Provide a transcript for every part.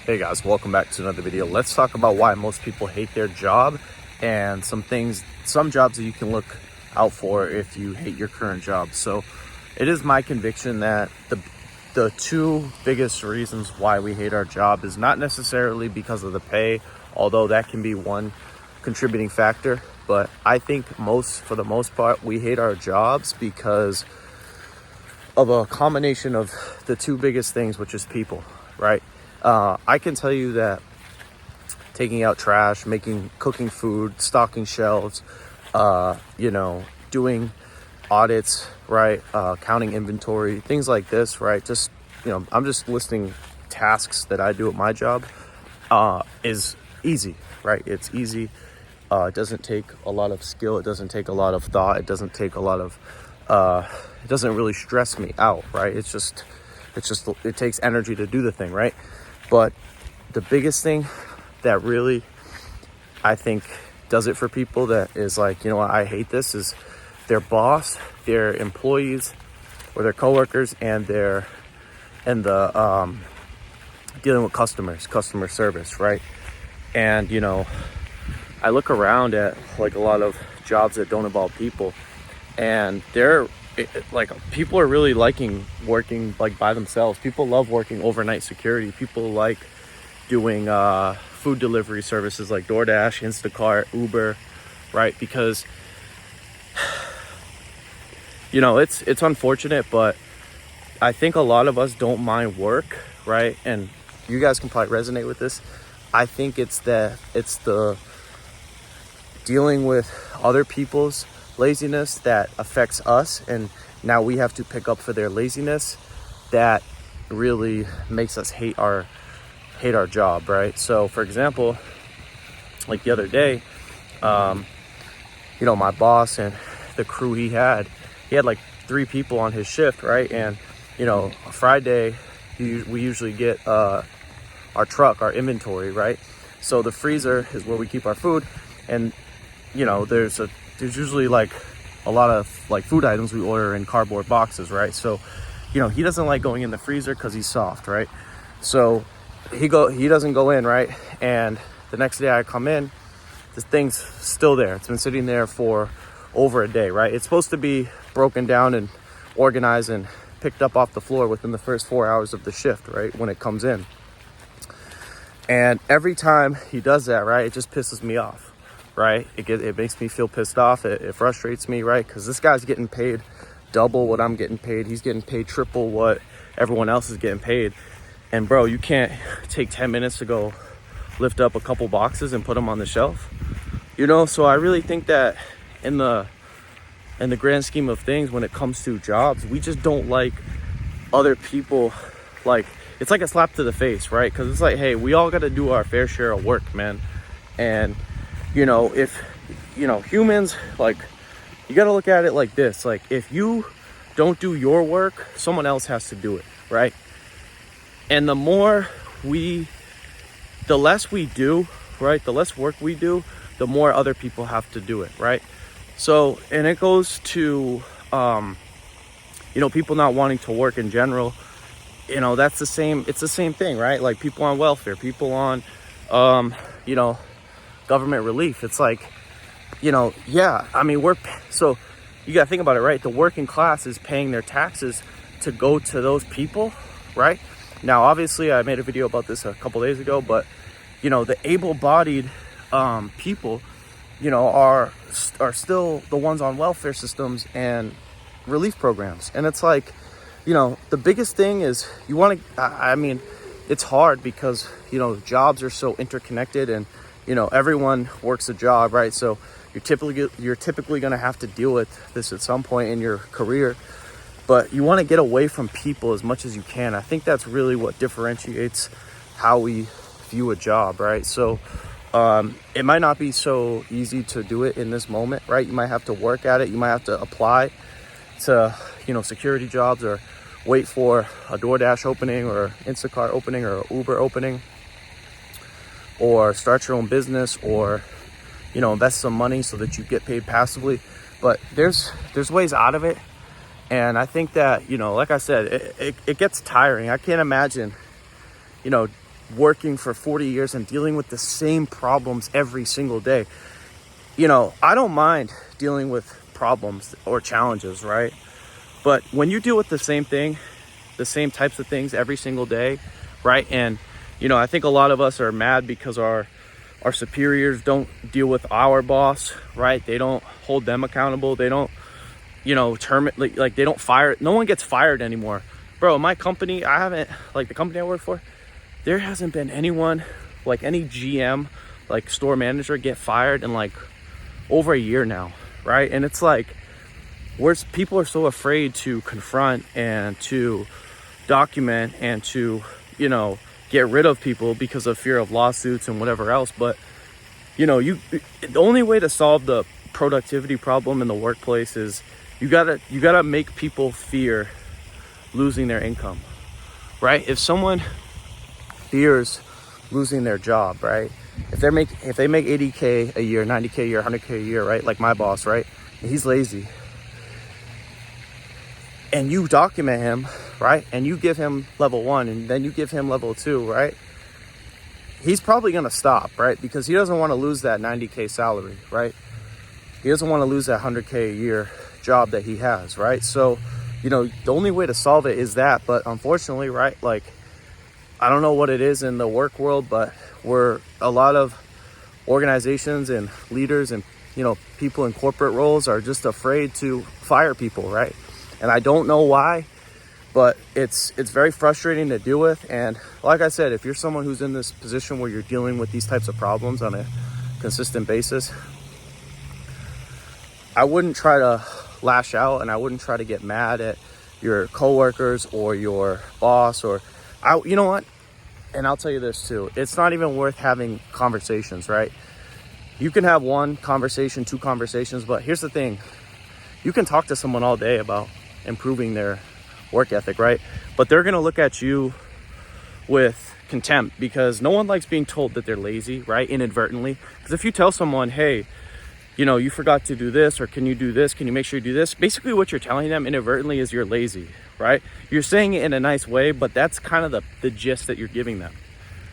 Hey guys, welcome back to another video. Let's talk about why most people hate their job and some jobs that you can look out for if you hate your current job. So it is my conviction that the two biggest reasons why we hate our job is not necessarily because of the pay, although that can be one contributing factor. But I think for the most part, we hate our jobs because of a combination of the two biggest things, which is people, right? I can tell you that taking out trash, cooking food, stocking shelves, doing audits, right? Counting inventory, things like this, right? I'm just listing tasks that I do at my job, is easy, right? It's easy. It doesn't take a lot of skill. It doesn't take a lot of thought. It doesn't take a lot of, it doesn't really stress me out, right? It takes energy to do the thing, right? But the biggest thing that really, I think, does it for people that is like, you know what, I hate this, is their boss, their employees, or their coworkers, and the dealing with customer service, right? And, I look around at like a lot of jobs that don't involve people, and people are really liking working like by themselves. People love working overnight security. People like doing food delivery services like DoorDash, Instacart, Uber, right? Because it's unfortunate, but I think a lot of us don't mind work, right? And you guys can probably resonate with this. I think it's the dealing with other people's laziness that affects us, and now we have to pick up for their laziness. That really makes us hate our job, right? So for example, like the other day, my boss and the crew he had like 3 people on his shift, right? And Friday we usually get our inventory, right? So the freezer is where we keep our food, and there's usually like a lot of like food items we order in cardboard boxes, right? So he doesn't like going in the freezer because he's soft, right? So he doesn't go in, right? And the next day I come in, this thing's still there. It's been sitting there for over a day, right? It's supposed to be broken down and organized and picked up off the floor within the first 4 hours of the shift, right, when it comes in. And every time he does that, right, it just pisses me off, right? It makes me feel pissed off. It frustrates me, right? Because this guy's getting paid double what I'm getting paid. He's getting paid triple what everyone else is getting paid. And bro, you can't take 10 minutes to go lift up a couple boxes and put them on the shelf, So I really think that in the grand scheme of things, when it comes to jobs, we just don't like other people. Like, it's like a slap to the face, right? Because it's like, hey, we all got to do our fair share of work, man. And if humans, like, you got to look at it like this. Like, if you don't do your work, someone else has to do it, right? And the less we do, right, the less work we do, the more other people have to do it, right? So, and it goes to people not wanting to work in general. It's the same thing, right? Like people on welfare, people on government relief. It's like, yeah, I mean, so you got to think about it, right? The working class is paying their taxes to go to those people, right? Now, obviously, I made a video about this a couple days ago, but, the able-bodied people, are still the ones on welfare systems and relief programs. And it's like, the biggest thing is it's hard because, jobs are so interconnected, and, everyone works a job, right? So you're typically going to have to deal with this at some point in your career. But you want to get away from people as much as you can. I think that's really what differentiates how we view a job, right? So it might not be so easy to do it in this moment, right? You might have to work at it. You might have to apply to, security jobs, or wait for a DoorDash opening or Instacart opening or Uber opening, or start your own business, or, invest some money so that you get paid passively. But there's ways out of it. And I think that, like I said, it gets tiring. I can't imagine, working for 40 years and dealing with the same problems every single day. You know, I don't mind dealing with problems or challenges, right? But when you deal with the same thing, the same types of things every single day, right? And, you know, I think a lot of us are mad because our superiors don't deal with our boss, right? They don't hold them accountable. They don't, you know, like they don't fire. No one gets fired anymore. Bro, my company, I haven't, like the company I work for, there hasn't been anyone, like any GM, like store manager get fired in like over a year now, right? And it's like, people are so afraid to confront and to document and to, you know, get rid of people because of fear of lawsuits and whatever else. But, you know, the only way to solve the productivity problem in the workplace is you gotta make people fear losing their income, right? If someone fears losing their job, right? If they make 80K a year, 90K a year, 100K a year, right? Like my boss, right? And he's lazy. And you document him, right? And you give him level 1 and then you give him level 2, right? He's probably gonna stop, right? Because he doesn't want to lose that 90K salary, right? He doesn't want to lose that 100K a year job that he has, right? So, you know, the only way to solve it is that. But unfortunately, right, like, I don't know what it is in the work world, but a lot of organizations and leaders and, you know, people in corporate roles are just afraid to fire people, right? And I don't know why, but it's very frustrating to deal with. And like I said, if you're someone who's in this position where you're dealing with these types of problems on a consistent basis, I wouldn't try to lash out and I wouldn't try to get mad at your coworkers or your boss you know what? And I'll tell you this too, it's not even worth having conversations, right? You can have 1 conversation, 2 conversations, but here's the thing. You can talk to someone all day about improving their work ethic, right? But they're gonna look at you with contempt because no one likes being told that they're lazy, right? Inadvertently. Because if you tell someone, hey, you know, you forgot to do this, or can you do this? Can you make sure you do this? Basically what you're telling them inadvertently is you're lazy, right? You're saying it in a nice way, but that's kind of the gist that you're giving them,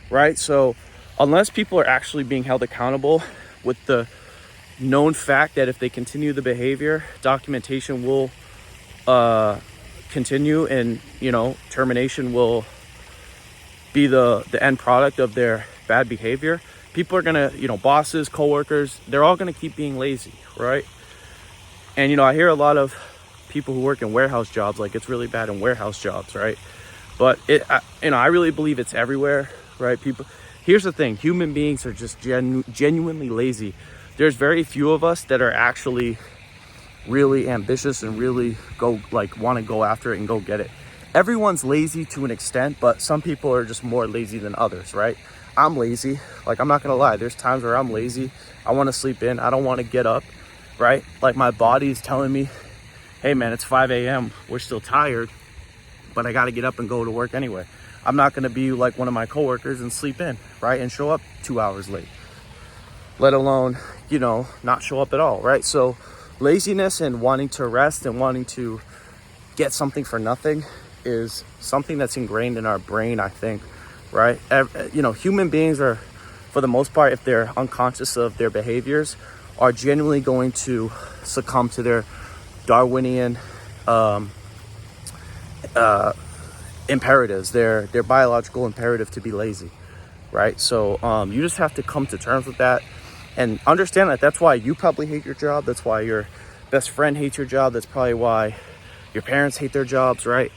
right? So unless people are actually being held accountable with the known fact that if they continue the behavior, documentation will continue and, you know, termination will be the end product of their bad behavior, people are gonna, you know, bosses, coworkers, they're all gonna keep being lazy, right? And, you know, I hear a lot of people who work in warehouse jobs, like it's really bad in warehouse jobs, right? But I really believe it's everywhere, right? Here's the thing, human beings are just genuinely lazy. There's very few of us that are actually really ambitious and really want to go after it and go get it. Everyone's lazy to an extent, but some people are just more lazy than others, right? I'm lazy. Like, I'm not gonna lie, there's times where I'm lazy. I want to sleep in. I don't want to get up, right? Like, my body's telling me, hey man, it's 5 a.m. We're still tired, but I got to get up and go to work anyway. I'm not going to be like one of my coworkers and sleep in, right? And show up 2 hours late, let alone, you know, not show up at all, right? So laziness and wanting to rest and wanting to get something for nothing is something that's ingrained in our brain, I think, right? You know, human beings are, for the most part, if they're unconscious of their behaviors, are genuinely going to succumb to their Darwinian imperatives, their biological imperative to be lazy, right? So you just have to come to terms with that and understand that that's why you probably hate your job. That's why your best friend hates your job. That's probably why your parents hate their jobs, right?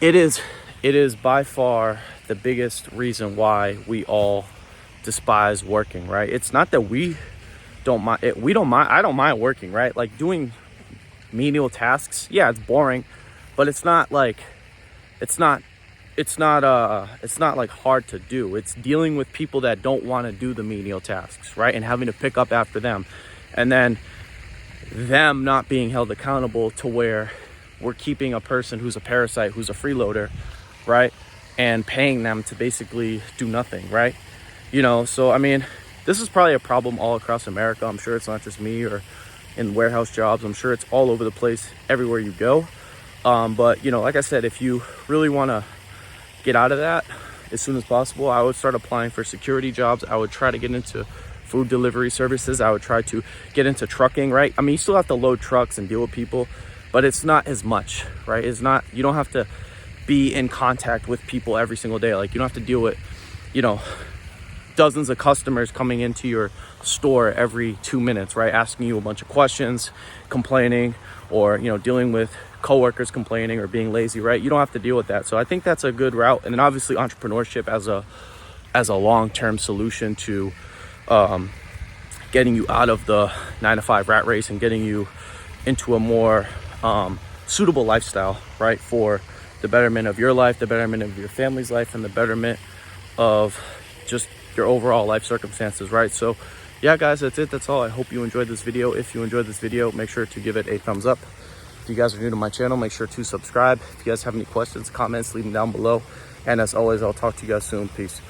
It is by far the biggest reason why we all despise working, right? It's not that we don't mind. I don't mind working, right? Like doing menial tasks. Yeah, it's boring, but it's not like hard to do. It's dealing with people that don't want to do the menial tasks, right? And having to pick up after them, and then them not being held accountable to where we're keeping a person who's a parasite, who's a freeloader, right? And paying them to basically do nothing, right? You know, so I mean, this is probably a problem all across America. I'm sure it's not just me or in warehouse jobs. I'm sure it's all over the place, everywhere you go. But, you know, like I said, if you really want to get out of that, as soon as possible. I would start applying for security jobs. I would try to get into food delivery services. I would try to get into trucking, right? I mean, you still have to load trucks and deal with people, but it's not as much, right? It's not, you don't have to be in contact with people every single day. Like, you don't have to deal with, you know, dozens of customers coming into your store every 2 minutes, right? Asking you a bunch of questions, complaining, or, you know, dealing with coworkers complaining or being lazy, right? You don't have to deal with that. So I think that's a good route. And then obviously entrepreneurship as a long-term solution to getting you out of the 9-to-5 rat race and getting you into a more suitable lifestyle, right? For the betterment of your life, the betterment of your family's life, and the betterment of just your overall life circumstances, right? So yeah, guys, that's it. That's all. I hope you enjoyed this video. If you enjoyed this video, make sure to give it a thumbs up. If you guys are new to my channel, make sure to subscribe. If you guys have any questions, comments, leave them down below. And as always, I'll talk to you guys soon. Peace.